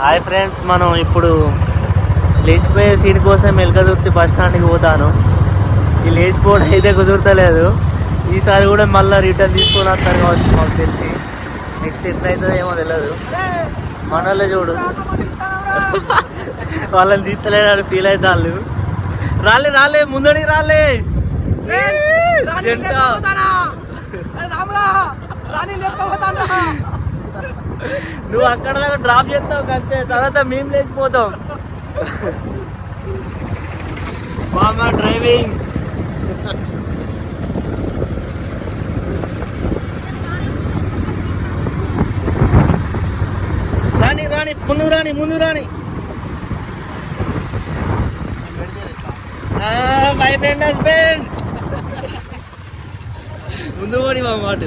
Hi friends, మనం ఇప్పుడు లేచిపోయే scene కోసం మెలకదుర్తి బస్ స్టాండ్కి పోతాను. ఈ లేచిపోవడం అయితే కుదురుతలేదు. ఈసారి కూడా మళ్ళీ రిటర్న్ తీసుకొని వస్తారు కావచ్చు మాకు తెలిసి. నెక్స్ట్ ఎట్లయితుందో ఏమో తెలియదు. మనోళ్ళే చూడు వాళ్ళని తీస్తలేదని ఫీల్ అవుతారు. రాలే ముందడికి రాలే. నువ్వు అక్కడ దాకా డ్రాప్ చేస్తావు అంతే, తర్వాత మేము లేచిపోతాం. బాగా డ్రైవింగ్. రాని ముందు రాని మై ఫ్రెండ్ హస్బెండ్ ముందు పోని మా మాట.